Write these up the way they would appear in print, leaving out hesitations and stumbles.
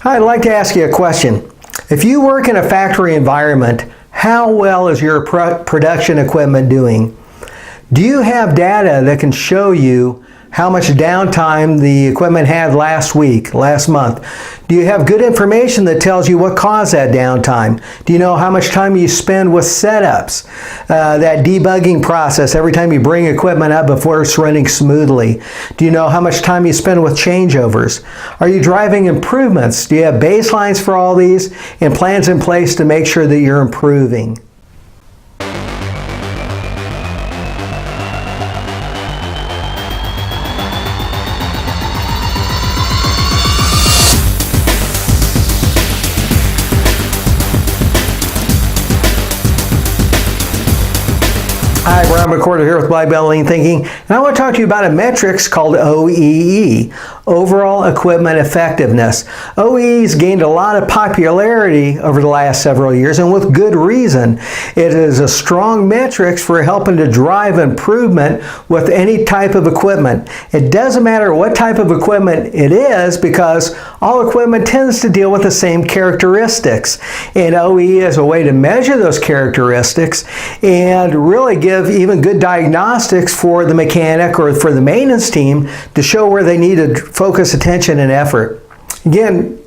I'd like to ask you a question. If you work in a factory environment, how well is your production equipment doing? Do you have data that can show you how much downtime the equipment had last week, last month? Do you have good information that tells you what caused that downtime? Do you know how much time you spend with setups, that debugging process every time you bring equipment up before it's running smoothly? Do you know how much time you spend with changeovers? Are you driving improvements? Do you have baselines for all these and plans in place to make sure that you're improving? Hi, Brian McCorder here with Black Belt Lean Thinking, and I want to talk to you about a metrics called OEE, Overall Equipment Effectiveness. OEE has gained a lot of popularity over the last several years, and with good reason. It is a strong metrics for helping to drive improvement with any type of equipment. It doesn't matter what type of equipment it is, because all equipment tends to deal with the same characteristics, and OEE is a way to measure those characteristics and really give even good diagnostics for the mechanic or for the maintenance team to show where they need to focus attention and effort. Again,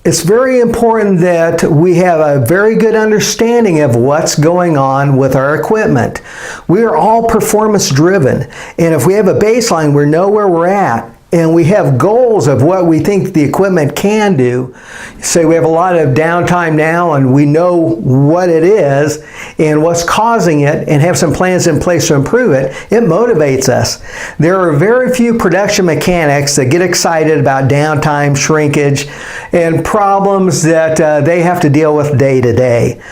it's very important that we have a very good understanding of what's going on with our equipment. We are all performance driven, and if we have a baseline, we know where we're at, and we have goals of what we think the equipment can do. Say we have a lot of downtime now and we know what it is and what's causing it and have some plans in place to improve it, it motivates us. There are very few production mechanics that get excited about downtime, shrinkage, and problems that they have to deal with day to day.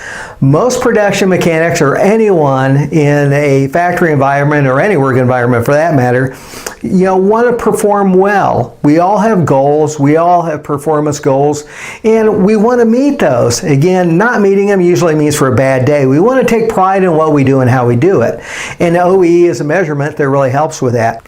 Most production mechanics, or anyone in a factory environment or any work environment for that matter, want to perform well. We all have goals, we all have performance goals, and we want to meet those. Again, not meeting them usually means for a bad day. We want to take pride in what we do and how we do it. And OEE is a measurement that really helps with that.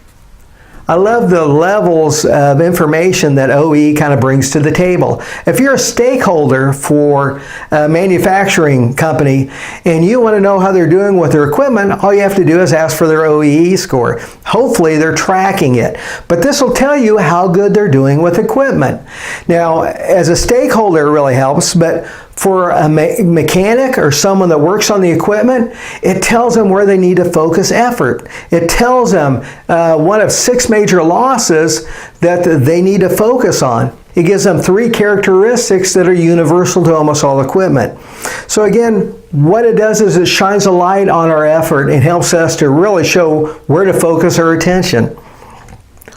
I love the levels of information that OEE kind of brings to the table. If you're a stakeholder for a manufacturing company and you want to know how they're doing with their equipment, all you have to do is ask for their OEE score. Hopefully they're tracking it, but this will tell you how good they're doing with equipment. Now, as a stakeholder, it really helps, but for a mechanic or someone that works on the equipment, it tells them where they need to focus effort. It tells them one of 6 major losses that they need to focus on. It gives them 3 characteristics that are universal to almost all equipment. So again, what it does is it shines a light on our effort and helps us to really show where to focus our attention.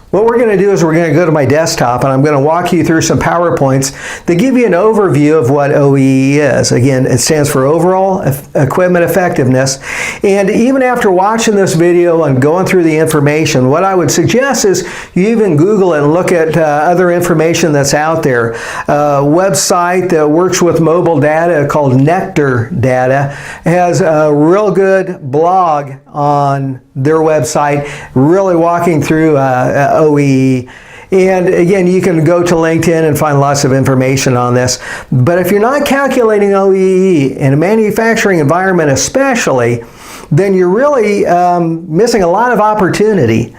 What we're going to do is we're going to go to my desktop and I'm going to walk you through some PowerPoints that give you an overview of what OEE is. Again, it stands for Overall Equipment Effectiveness. And even after watching this video and going through the information, what I would suggest is you even Google it and look at other information that's out there. A website that works with mobile data called Nectar Data has a real good blog on their website, really walking through OEE. And again, you can go to LinkedIn and find lots of information on this. But if you're not calculating OEE in a manufacturing environment especially, then you're really missing a lot of opportunity.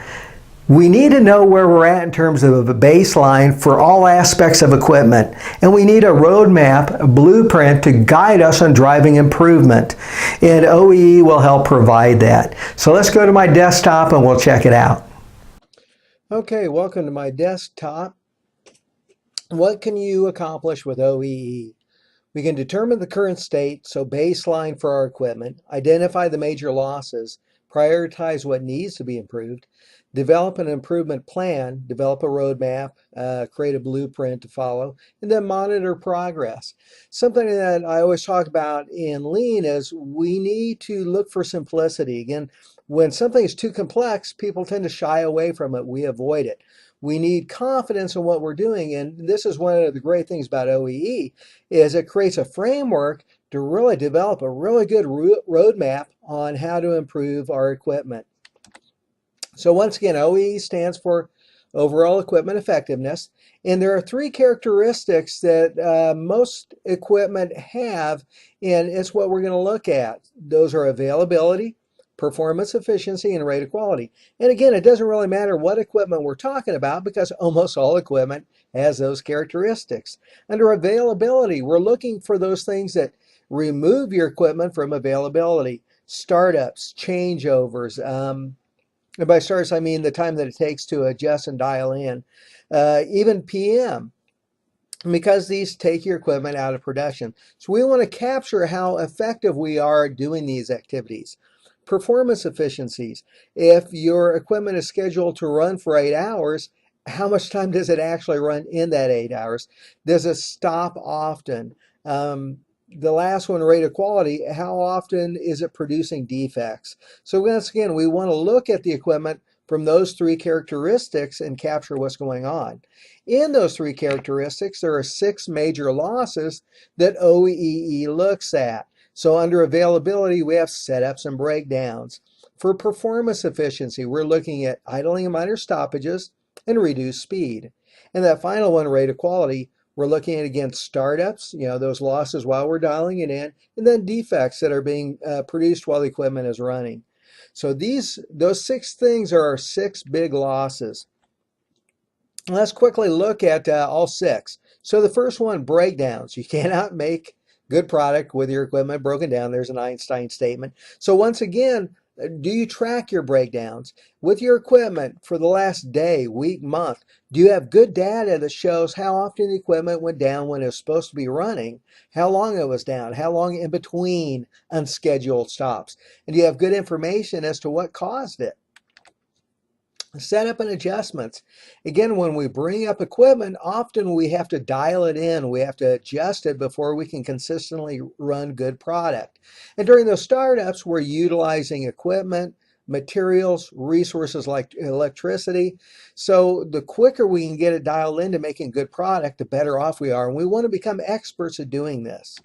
We need to know where we're at in terms of a baseline for all aspects of equipment. And we need a roadmap, a blueprint to guide us on driving improvement. And OEE will help provide that. So let's go to my desktop and we'll check it out. Okay, welcome to my desktop. What can you accomplish with OEE? We can determine the current state, so baseline for our equipment, identify the major losses, prioritize what needs to be improved, develop an improvement plan, develop a roadmap, create a blueprint to follow, and then monitor progress. Something that I always talk about in Lean is we need to look for simplicity. Again, when something is too complex, people tend to shy away from it. We avoid it. We need confidence in what we're doing, and this is one of the great things about OEE, is it creates a framework to really develop a really good roadmap on how to improve our equipment. So once again, OEE stands for overall equipment effectiveness. And there are three characteristics that most equipment have, and it's what we're going to look at. Those are availability, performance efficiency, and rate of quality. And again, it doesn't really matter what equipment we're talking about because almost all equipment has those characteristics. Under availability, we're looking for those things that remove your equipment from availability. Startups, changeovers, and by starts, I mean the time that it takes to adjust and dial in. Even PM, because these take your equipment out of production. So we want to capture how effective we are doing these activities. Performance efficiencies. If your equipment is scheduled to run for 8 hours, how much time does it actually run in that 8 hours? Does it stop often? The last one, rate of quality, how often is it producing defects? So once again, we want to look at the equipment from those three characteristics and capture what's going on. In those three characteristics, there are 6 major losses that OEE looks at. So under availability, we have setups and breakdowns. For performance efficiency, we're looking at idling and minor stoppages and reduced speed. And that final one, rate of quality, we're looking at, again, startups, those losses while we're dialing it in, and then defects that are being produced while the equipment is running. So those 6 things are our 6 big losses. Let's quickly look at all 6. So the first one, breakdowns. You cannot make good product with your equipment broken down. There's an Einstein statement. So once again, do you track your breakdowns with your equipment for the last day, week, month? Do you have good data that shows how often the equipment went down when it was supposed to be running, how long it was down, how long in between unscheduled stops? And do you have good information as to what caused it? Setup and adjustments. Again, when we bring up equipment, often we have to dial it in. We have to adjust it before we can consistently run good product. And during those startups, we're utilizing equipment, materials, resources like electricity. So the quicker we can get it dialed into making good product, the better off we are. And we want to become experts at doing this.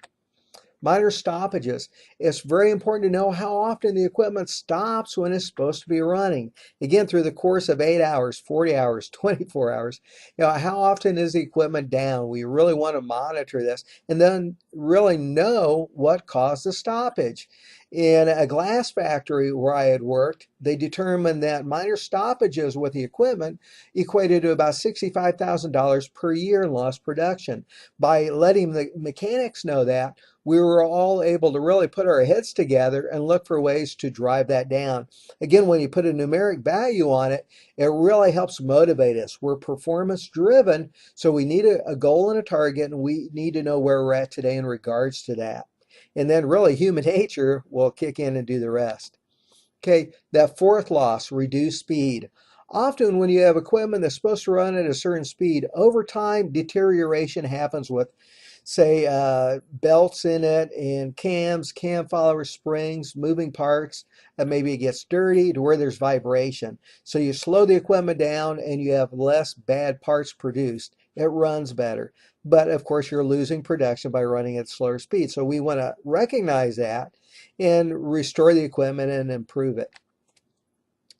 Minor stoppages. It's very important to know how often the equipment stops when it's supposed to be running. Again, through the course of 8 hours, 40 hours, 24 hours, how often is the equipment down? We really want to monitor this and then really know what caused the stoppage. In a glass factory where I had worked, they determined that minor stoppages with the equipment equated to about $65,000 per year in lost production. By letting the mechanics know that, we were all able to really put our heads together and look for ways to drive that down. Again, when you put a numeric value on it, it really helps motivate us. We're performance driven, so we need a goal and a target, and we need to know where we're at today in regards to that. And then really human nature will kick in and do the rest. Okay, that fourth loss, reduced speed. Often when you have equipment that's supposed to run at a certain speed, over time deterioration happens with, say, belts in it and cams, cam followers, springs, moving parts. Maybe it gets dirty to where there's vibration. So you slow the equipment down and you have less bad parts produced. It runs better. But of course, you're losing production by running at slower speed. So we want to recognize that and restore the equipment and improve it.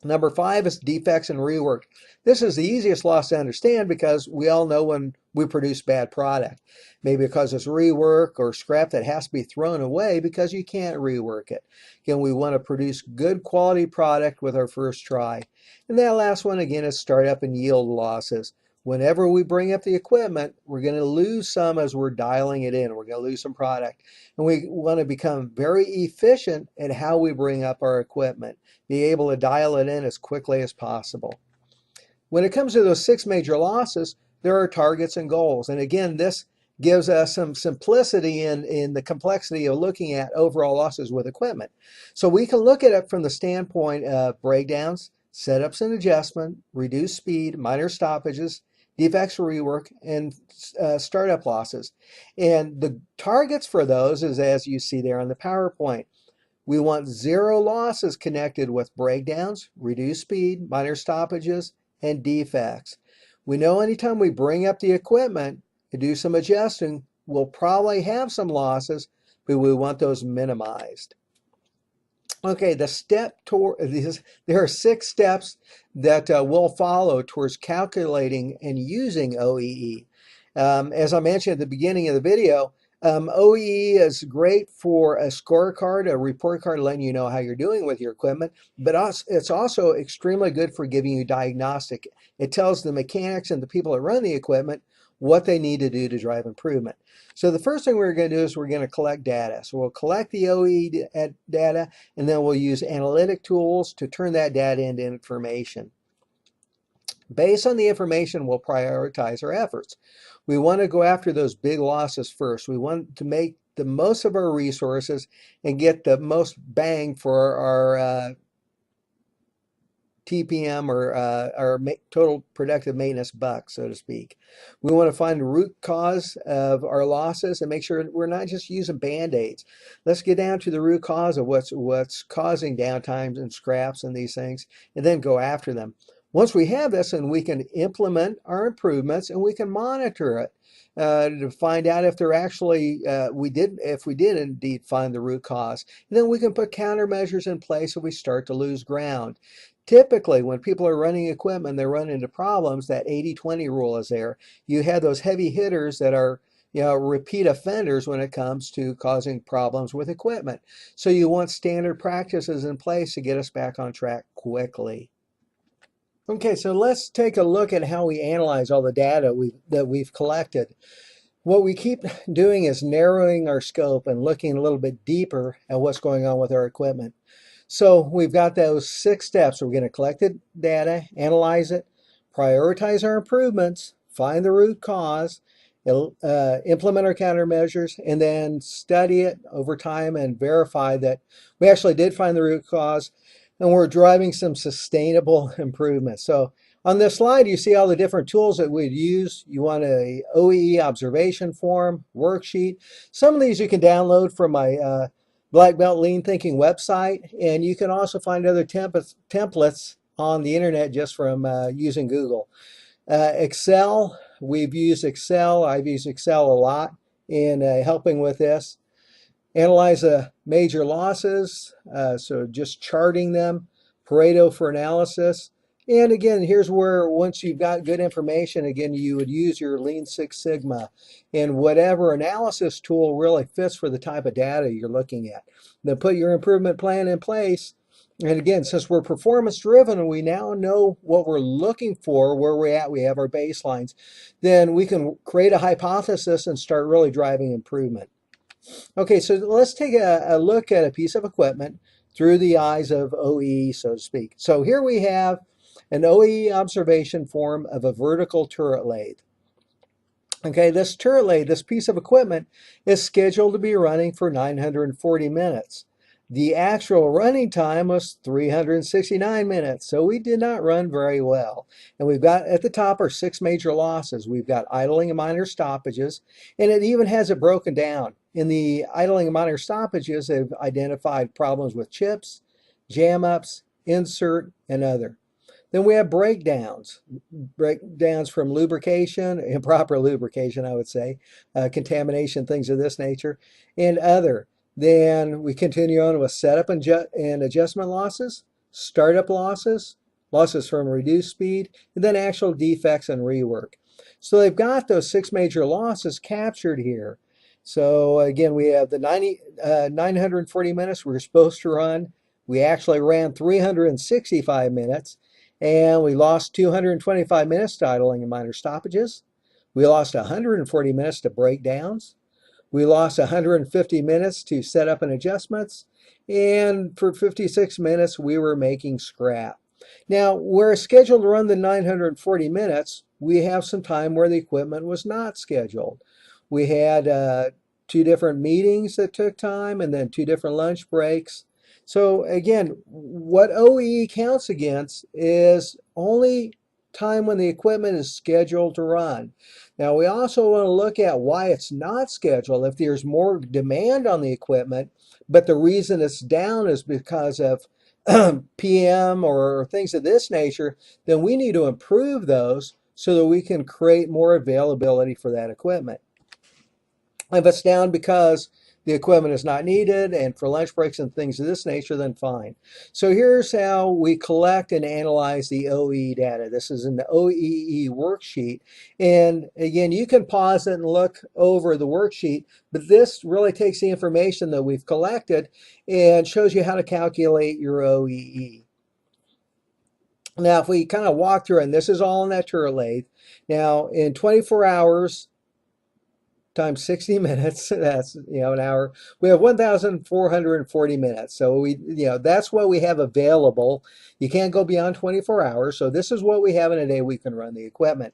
Number 5 is defects and rework. This is the easiest loss to understand because we all know when we produce bad product. Maybe because it's rework or scrap that has to be thrown away because you can't rework it. Again, we want to produce good quality product with our first try. And that last one, again, is startup and yield losses. Whenever we bring up the equipment, we're going to lose some as we're dialing it in. We're going to lose some product. And we want to become very efficient at how we bring up our equipment. Be able to dial it in as quickly as possible. When it comes to those 6 major losses, there are targets and goals. And again, this gives us some simplicity in the complexity of looking at overall losses with equipment. So we can look at it from the standpoint of breakdowns, setups and adjustment, reduced speed, minor stoppages, defects, rework, and startup losses. And the targets for those is as you see there on the PowerPoint. We want 0 losses connected with breakdowns, reduced speed, minor stoppages, and defects. We know anytime we bring up the equipment and do some adjusting, we'll probably have some losses, but we want those minimized. Okay, there are 6 steps that we'll follow towards calculating and using OEE. As I mentioned at the beginning of the video, OEE is great for a scorecard, a report card letting you know how you're doing with your equipment, but it's also extremely good for giving you diagnostic. It tells the mechanics and the people that run the equipment what they need to do to drive improvement. So the first thing we're going to do is we're going to collect data. So we'll collect the OEE data, and then we'll use analytic tools to turn that data into information. Based on the information, we'll prioritize our efforts. We want to go after those big losses first. We want to make the most of our resources and get the most bang for our TPM, or our total productive maintenance buck, so to speak. We want to find the root cause of our losses and make sure we're not just using band-aids. Let's get down to the root cause of what's causing downtimes and scraps and these things, and then go after them. Once we have this, and we can implement our improvements, and we can monitor it to find out if they're actually if we did indeed find the root cause. And then we can put countermeasures in place if we start to lose ground. Typically, when people are running equipment, they run into problems. That 80-20 rule is there. You have those heavy hitters that are, repeat offenders when it comes to causing problems with equipment. So you want standard practices in place to get us back on track quickly. Okay, so let's take a look at how we analyze all the data that we've collected. What we keep doing is narrowing our scope and looking a little bit deeper at what's going on with our equipment. So we've got those 6 steps. We're going to collect the data, analyze it, prioritize our improvements, find the root cause, implement our countermeasures, and then study it over time and verify that we actually did find the root cause and we're driving some sustainable improvements. So on this slide, you see all the different tools that we'd use. You want a OEE observation form, worksheet. Some of these you can download from my Black Belt Lean Thinking website, and you can also find other templates on the internet just from using Google. Excel, we've used Excel. I've used Excel a lot in helping with this. Analyze major losses, so just charting them. Pareto for analysis. And again, here's where once you've got good information, again, you would use your Lean Six Sigma and whatever analysis tool really fits for the type of data you're looking at. Then put your improvement plan in place. And again, since we're performance driven and we now know what we're looking for, where we're at, we have our baselines, then we can create a hypothesis and start really driving improvement. Okay, so let's take a look at a piece of equipment through the eyes of OEE, so to speak. So here we have an OEE observation form of a vertical turret lathe. Okay, this turret lathe, this piece of equipment, is scheduled to be running for 940 minutes. The actual running time was 369 minutes, so we did not run very well. And we've got at the top our 6 major losses. We've got idling and minor stoppages, and it even has it broken down. In the idling and minor stoppages, they've identified problems with chips, jam-ups, insert, and other. Then we have breakdowns from lubrication, improper lubrication, I would say, contamination, things of this nature, and other. Then we continue on with setup and adjustment losses, startup losses, losses from reduced speed, and then actual defects and rework. So they've got those 6 major losses captured here. So again, we have the 940 minutes we were supposed to run. We actually ran 365 minutes. And we lost 225 minutes to idling and minor stoppages. We lost 140 minutes to breakdowns. We lost 150 minutes to setup and adjustments. And for 56 minutes, we were making scrap. Now, we're scheduled to run the 940 minutes. We have some time where the equipment was not scheduled. We had 2 different meetings that took time and then 2 different lunch breaks. So again, what OEE counts against is only time when the equipment is scheduled to run. Now we also want to look at why it's not scheduled. If there's more demand on the equipment, but the reason it's down is because of PM or things of this nature, then we need to improve those so that we can create more availability for that equipment. If it's down because the equipment is not needed and for lunch breaks and things of this nature, then fine. So here's how we collect and analyze the OEE data. This is in the OEE worksheet. And again, you can pause it and look over the worksheet, but this really takes the information that we've collected and shows you how to calculate your OEE. Now, if we kind of walk through, and this is all in that turret lathe. Now, in 24 hours, times 60 minutes, that's, an hour, we have 1,440 minutes. So that's what we have available. You can't go beyond 24 hours. So this is what we have in a day we can run the equipment.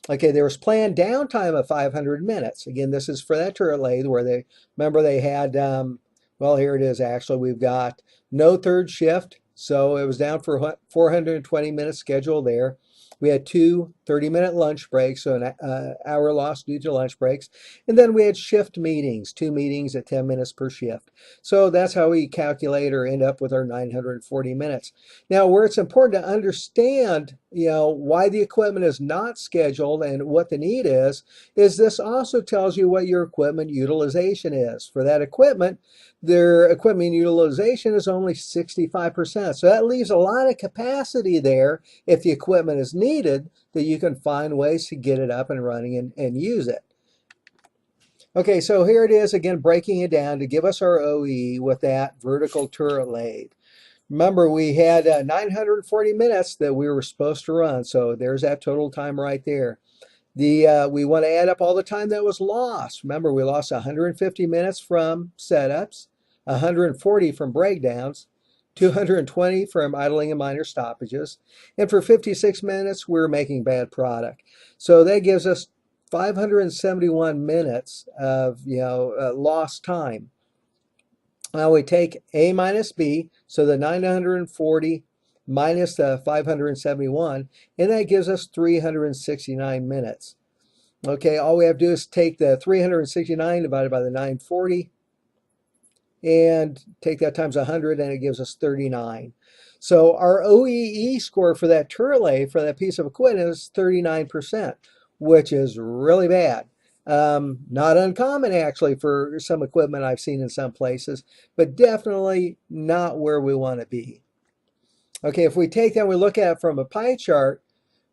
Okay, there was planned downtime of 500 minutes. Again, this is for that turret lathe where they had, well, here it is actually. We've got no third shift. So it was down for 420 minutes schedule there. We had two 30-minute lunch breaks, so an hour lost due to lunch breaks. And then we had shift meetings, 2 meetings at 10 minutes per shift. So that's how we calculate or end up with our 940 minutes. Now, where it's important to understand, why the equipment is not scheduled and what the need is this also tells you what your equipment utilization is. For that equipment, their equipment utilization is only 65%. So that leaves a lot of capacity there if the equipment is needed, that you can find ways to get it up and running and use it. Okay, so here it is again, breaking it down to give us our OEE with that vertical turret lathe. Remember, we had 940 minutes that we were supposed to run, so there's that total time right there. We want to add up all the time that was lost. Remember, we lost 150 minutes from setups, 140 from breakdowns, 220 from idling and minor stoppages, and for 56 minutes, we were making bad product. So that gives us 571 minutes of lost time. Now we take A minus B, so the 940 minus the 571, and that gives us 369 minutes. Okay, all we have to do is take the 369 divided by the 940 and take that times 100, and it gives us 39. So our OEE score for that turret lathe, for that piece of equipment, is 39%, which is really bad. Not uncommon actually for some equipment I've seen in some places, but definitely not where we want to be. Okay, if we take that and we look at it from a pie chart,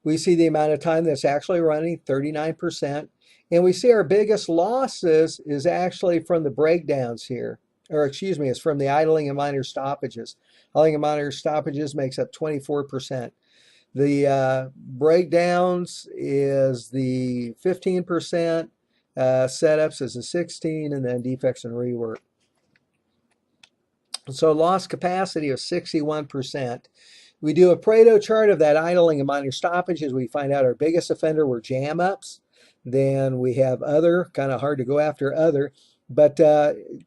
we see the amount of time that's actually running, 39%. And we see our biggest losses is actually from the breakdowns here. Or excuse me, it's from the idling and minor stoppages. Idling and minor stoppages makes up 24%. The breakdowns is the 15%, setups is the 16%, and then defects and rework. So lost capacity of 61%. We do a Pareto chart of that idling and minor stoppages. We find out our biggest offender were jam ups. Then we have other, kind of hard to go after other. But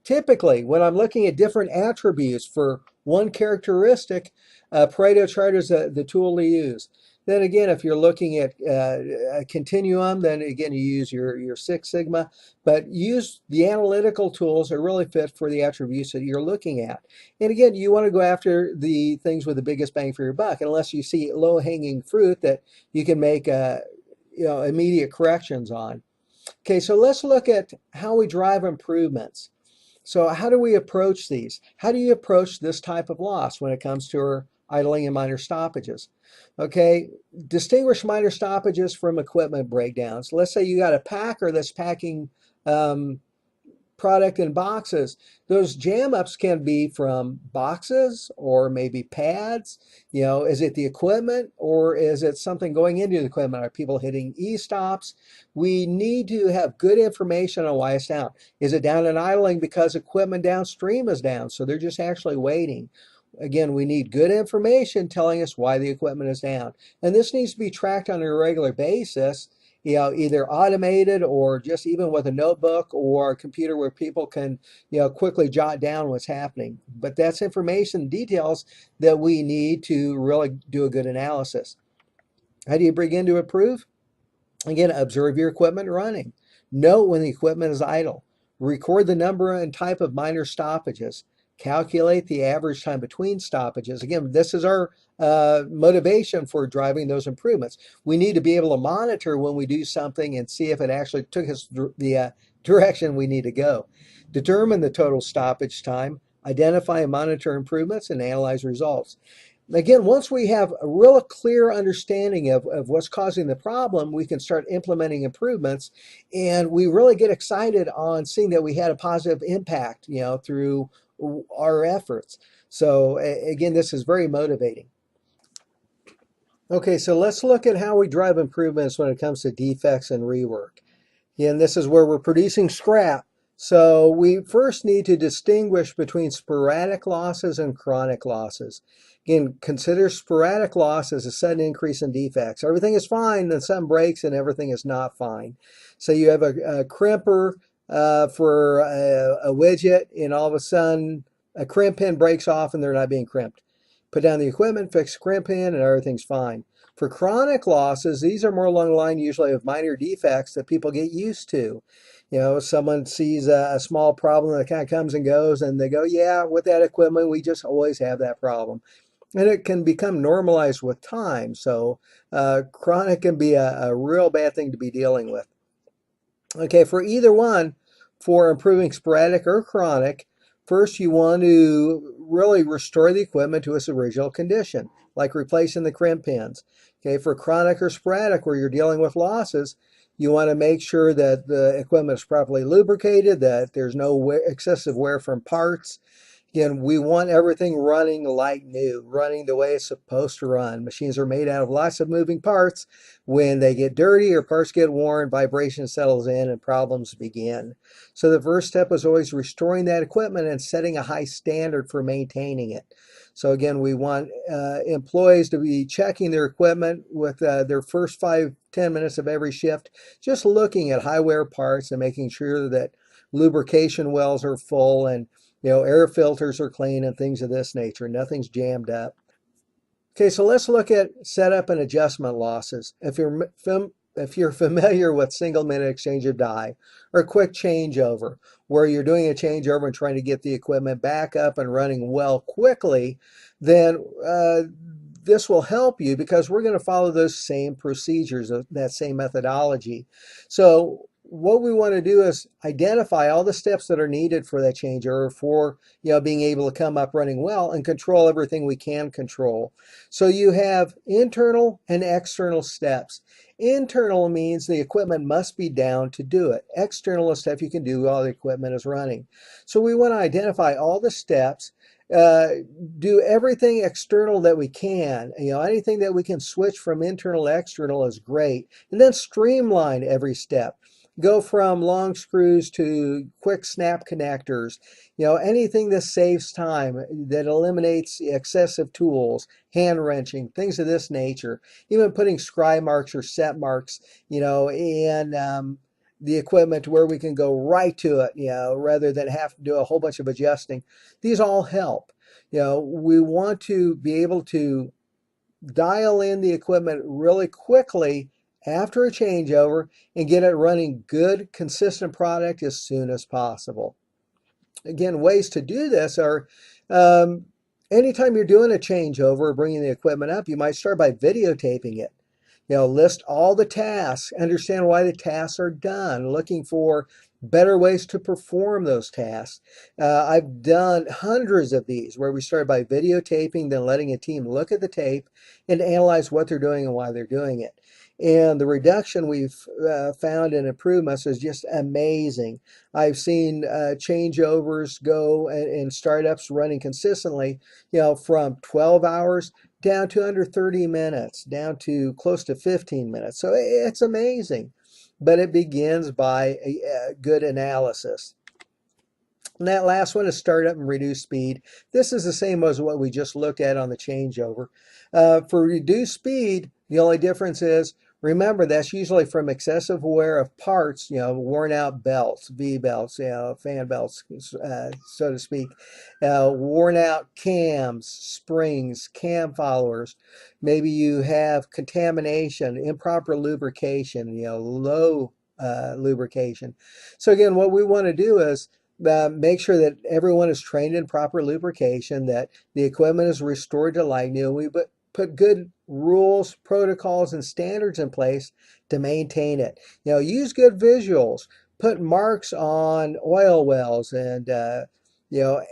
typically, when I'm looking at different attributes for one characteristic, Pareto chart is the tool to use. Then again, if you're looking at a continuum, then again, you use your Six Sigma, but use the analytical tools that really fit for the attributes that you're looking at. And again, you want to go after the things with the biggest bang for your buck, unless you see low-hanging fruit that you can make immediate corrections on. Okay, so let's look at how we drive improvements. So how do we approach these? How do you approach this type of loss when it comes to our idling and minor stoppages? Okay, distinguish minor stoppages from equipment breakdowns. Let's say you got a packer that's packing product in boxes. Those jam ups can be from boxes or maybe pads. Is it the equipment or is it something going into the equipment? Are people hitting e-stops? We need to have good information on why it's down. Is it down in idling because equipment downstream is down, so they're just actually waiting? Again, we need good information telling us why the equipment is down. And this needs to be tracked on a regular basis, either automated or just even with a notebook or a computer where people can, quickly jot down what's happening. But that's information details that we need to really do a good analysis. How do you begin to improve? Again, observe your equipment running. Note when the equipment is idle. Record the number and type of minor stoppages. calculate the average time between stoppages. Again, this is our motivation for driving those improvements. We need to be able to monitor when we do something and see if it actually took us the direction we need to go. Determine the total stoppage time, identify and monitor improvements, and analyze results. Again, once we have a real clear understanding of what's causing the problem, we can start implementing improvements, and we really get excited on seeing that we had a positive impact, through our efforts. So again, this is very motivating. Okay, so let's look at how we drive improvements when it comes to defects and rework. And this is where we're producing scrap. So we first need to distinguish between sporadic losses and chronic losses. Again, consider sporadic loss as a sudden increase in defects. Everything is fine, then something breaks and everything is not fine. So you have a crimper for a widget, and all of a sudden a crimp pin breaks off and they're not being crimped. Put down the equipment, fix the crimp pin, and everything's fine. For chronic losses, these are more along the line usually of minor defects that people get used to. Someone sees a small problem that kind of comes and goes, and they go, yeah, with that equipment, we just always have that problem. And it can become normalized with time. So chronic can be a real bad thing to be dealing with. Okay, for either one, for improving sporadic or chronic, first you want to really restore the equipment to its original condition, like replacing the crimp pins. Okay, for chronic or sporadic, where you're dealing with losses, you want to make sure that the equipment is properly lubricated, that there's no excessive wear from parts. Again, we want everything running like new, running the way it's supposed to run. Machines are made out of lots of moving parts. When they get dirty or parts get worn, vibration settles in and problems begin. So the first step is always restoring that equipment and setting a high standard for maintaining it. So again, we want employees to be checking their equipment with their first 5-10 minutes of every shift, just looking at high wear parts and making sure that lubrication wells are full and air filters are clean and things of this nature. Nothing's jammed up. Okay, so let's look at setup and adjustment losses. If you're familiar with single minute exchange of die or quick changeover, where you're doing a changeover and trying to get the equipment back up and running well quickly, then this will help you because we're going to follow those same procedures, that same methodology. So what we want to do is identify all the steps that are needed for that changeover for being able to come up running well and control everything we can control. So you have internal and external steps. Internal means the equipment must be down to do it. External is stuff you can do while the equipment is running. So we want to identify all the steps, do everything external that we can. Anything that we can switch from internal to external is great. And then streamline every step. Go from long screws to quick snap connectors, anything that saves time, that eliminates excessive tools, hand wrenching, things of this nature, even putting scribe marks or set marks, and the equipment to where we can go right to it, rather than have to do a whole bunch of adjusting. These all help. We want to be able to dial in the equipment really quickly after a changeover and get it running good, consistent product as soon as possible. Again, ways to do this are anytime you're doing a changeover or bringing the equipment up, you might start by videotaping it. List all the tasks, understand why the tasks are done, looking for better ways to perform those tasks. I've done hundreds of these where we start by videotaping, then letting a team look at the tape and analyze what they're doing and why they're doing it. And the reduction we've found in improvements is just amazing. I've seen changeovers go and startups running consistently, from 12 hours down to under 30 minutes, down to close to 15 minutes. So it's amazing. But it begins by a good analysis. And that last one is startup and reduce speed. This is the same as what we just looked at on the changeover. For reduced speed, the only difference is, remember, that's usually from excessive wear of parts, worn out belts, V-belts, fan belts, so to speak, worn out cams, springs, cam followers. Maybe you have contamination, improper lubrication, low lubrication. So again, what we want to do is make sure that everyone is trained in proper lubrication, that the equipment is restored to like new, and we put good rules, protocols, and standards in place to maintain it. Use good visuals, put marks on oil wells and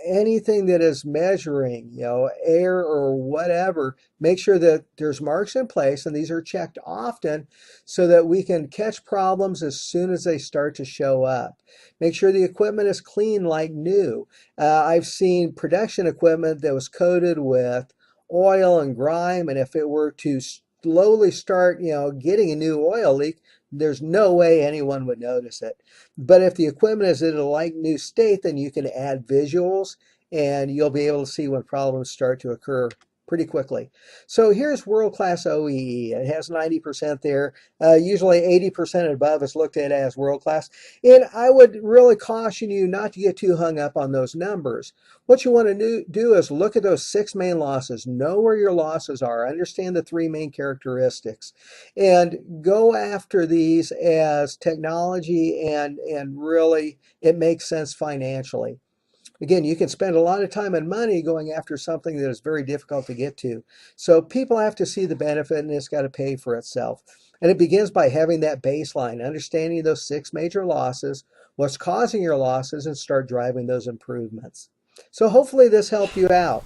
anything that is measuring, air or whatever, make sure that there's marks in place, and these are checked often so that we can catch problems as soon as they start to show up. Make sure the equipment is clean like new. I've seen production equipment that was coated with oil and grime, and if it were to slowly start, getting a new oil leak, there's no way anyone would notice it. But if the equipment is in a like new state, then you can add visuals and you'll be able to see when problems start to occur pretty quickly. So here's world-class OEE. It has 90% there. Usually 80% and above is looked at as world-class. And I would really caution you not to get too hung up on those numbers. What you want to do is look at those 6 main losses, know where your losses are, understand the 3 main characteristics, and go after these as technology and really it makes sense financially. Again, you can spend a lot of time and money going after something that is very difficult to get to. So people have to see the benefit, and it's got to pay for itself. And it begins by having that baseline, understanding those 6 major losses, what's causing your losses, and start driving those improvements. So hopefully this helped you out.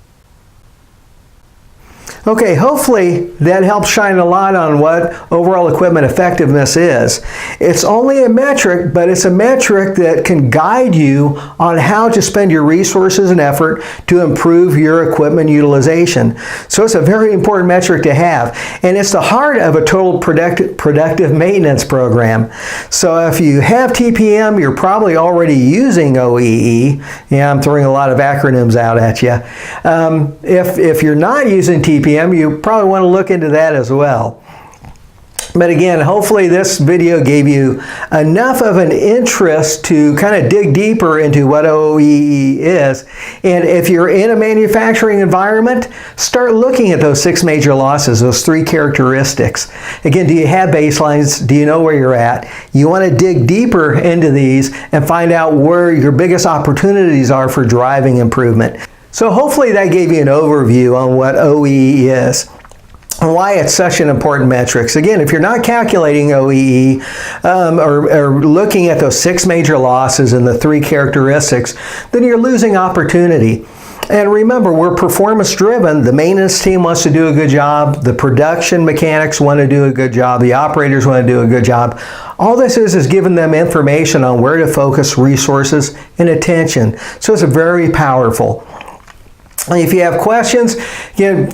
Okay, hopefully that helps shine a light on what overall equipment effectiveness is. It's only a metric, but it's a metric that can guide you on how to spend your resources and effort to improve your equipment utilization. So it's a very important metric to have, and it's the heart of a total productive maintenance program. So if you have TPM, you're probably already using OEE. Yeah, I'm throwing a lot of acronyms out at you. If you're not using TPM, you probably want to look into that as well. But again, hopefully this video gave you enough of an interest to kind of dig deeper into what OEE is. And if you're in a manufacturing environment, start looking at those 6 major losses, those 3 characteristics. Again, do you have baselines? Do you know where you're at? You want to dig deeper into these and find out where your biggest opportunities are for driving improvement. So hopefully that gave you an overview on what OEE is and why it's such an important metric. Again, if you're not calculating OEE or looking at those 6 major losses and the 3 characteristics, then you're losing opportunity. And remember, we're performance driven. The maintenance team wants to do a good job. The production mechanics want to do a good job. The operators want to do a good job. All this is giving them information on where to focus resources and attention. So it's very powerful. If you have questions, again,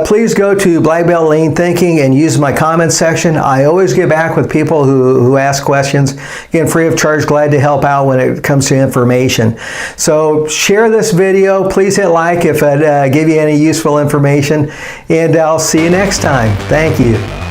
please go to Black Belt Lean Thinking and use my comments section. I always get back with people who ask questions. Again, free of charge, glad to help out when it comes to information. So share this video. Please hit like if it gave you any useful information. And I'll see you next time. Thank you.